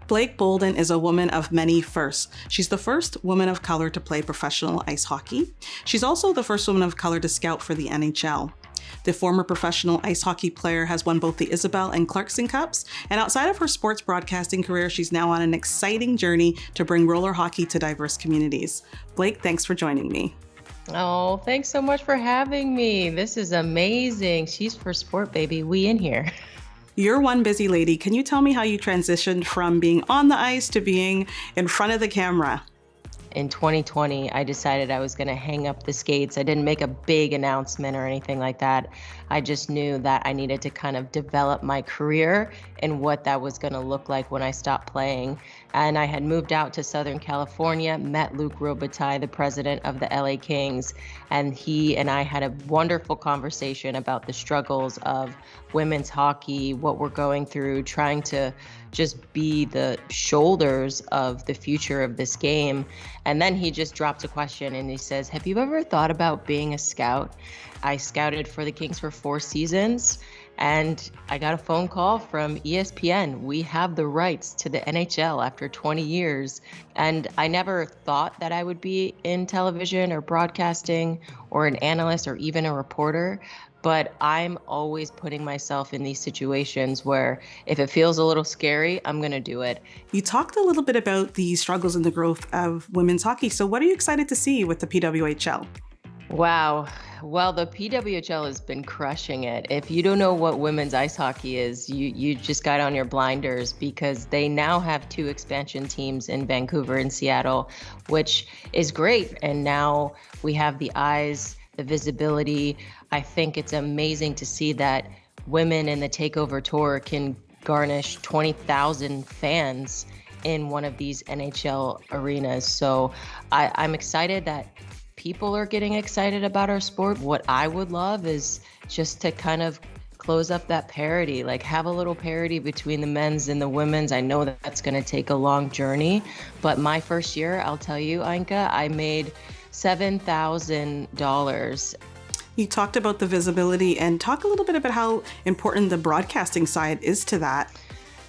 Blake Bolden is a woman of many firsts. She's the first woman of color to play professional ice hockey. She's also the first woman of color to scout for the NHL. The former professional ice hockey player has won both the Isobel and Clarkson Cups, and outside of her sports broadcasting career, she's now on an exciting journey to bring roller hockey to diverse communities. Blake, thanks for joining me. Oh, thanks so much for having me. This is amazing. She's for sport, baby. We in here. You're one busy lady. Can you tell me how you transitioned from being on the ice to being in front of the camera? In 2020, I decided I was going to hang up the skates. I didn't make a big announcement or anything like that. I just knew that I needed to kind of develop my career and what that was going to look like when I stopped playing. And I had moved out to Southern California, met Luc Robitaille, the president of the LA Kings, and he and I had a wonderful conversation about the struggles of women's hockey, what we're going through, trying to just be the shoulders of the future of this game. And then he just dropped a question and he says, have you ever thought about being a scout? I scouted for the Kings for 4 seasons and I got a phone call from ESPN. We have the rights to the NHL after 20 years. And I never thought that I would be in television or broadcasting or an analyst or even a reporter. But I'm always putting myself in these situations where if it feels a little scary, I'm going to do it. You talked a little bit about the struggles and the growth of women's hockey. So what are you excited to see with the PWHL? Wow. Well, the PWHL has been crushing it. If you don't know what women's ice hockey is, you just got on your blinders because they now have 2 expansion teams in Vancouver and Seattle, which is great. And now we have the eyes, the visibility. I think it's amazing to see that women in the Takeover Tour can garnish 20,000 fans in one of these NHL arenas. So I'm excited that people are getting excited about our sport. What I would love is just to kind of close up that parity, like have a little parity between the men's and the women's. I know that that's going to take a long journey, but my first year, I'll tell you, Anka, I made $7,000. You talked about the visibility and talk a little bit about how important the broadcasting side is to that.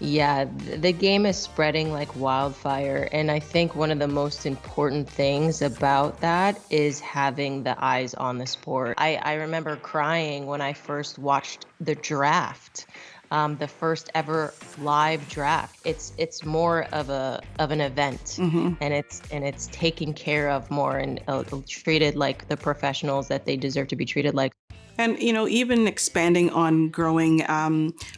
Yeah, the game is spreading like wildfire. And I think one of the most important things about that is having the eyes on the sport. I remember crying when I first watched the draft. The first ever live draft. It's more of an event, and it's taken care of more and treated like the professionals that they deserve to be treated like. And, even expanding on growing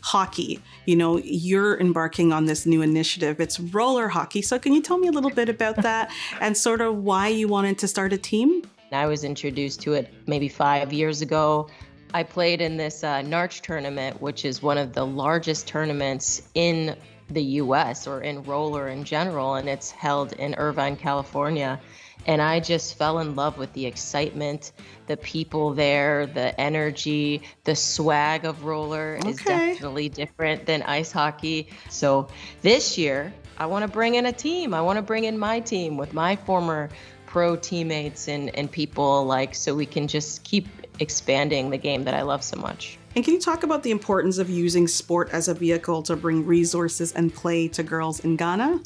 hockey, you're embarking on this new initiative. It's roller hockey. So can you tell me a little bit about that and sort of why you wanted to start a team? I was introduced to it maybe 5 years ago. I played in this NARCH tournament, which is one of the largest tournaments in the U.S. or in roller in general, and it's held in Irvine, California. And I just fell in love with the excitement, the people there, the energy, the swag of roller is definitely different than ice hockey. So this year, I want to bring in a team. I want to bring in my team with my former pro teammates and people alike so we can just keep expanding the game that I love so much. And can you talk about the importance of using sport as a vehicle to bring resources and play to girls in Ghana?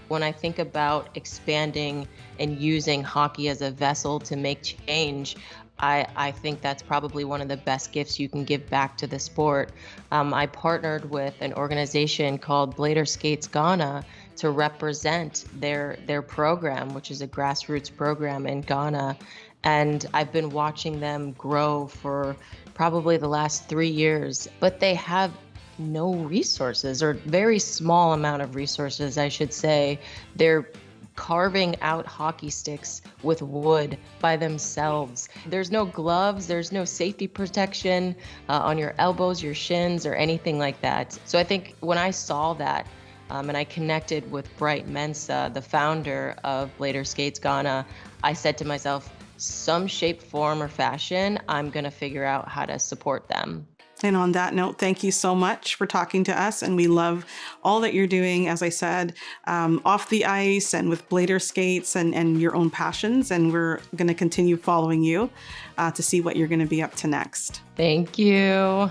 When I think about expanding and using hockey as a vessel to make change, I think that's probably one of the best gifts you can give back to the sport. I partnered with an organization called Blader Skates Ghana to represent their program, which is a grassroots program in Ghana. And I've been watching them grow for probably the last 3 years, but they have no resources, or very small amount of resources, I should say. They're carving out hockey sticks with wood by themselves. There's no gloves, there's no safety protection on your elbows, your shins, or anything like that. So I think when I saw that, and I connected with Bright Mensah, the founder of Blader Skates Ghana, I said to myself, some shape, form, or fashion, I'm going to figure out how to support them. And on that note, thank you so much for talking to us. And we love all that you're doing, as I said, off the ice and with Blader Skates and your own passions. And we're going to continue following you to see what you're going to be up to next. Thank you.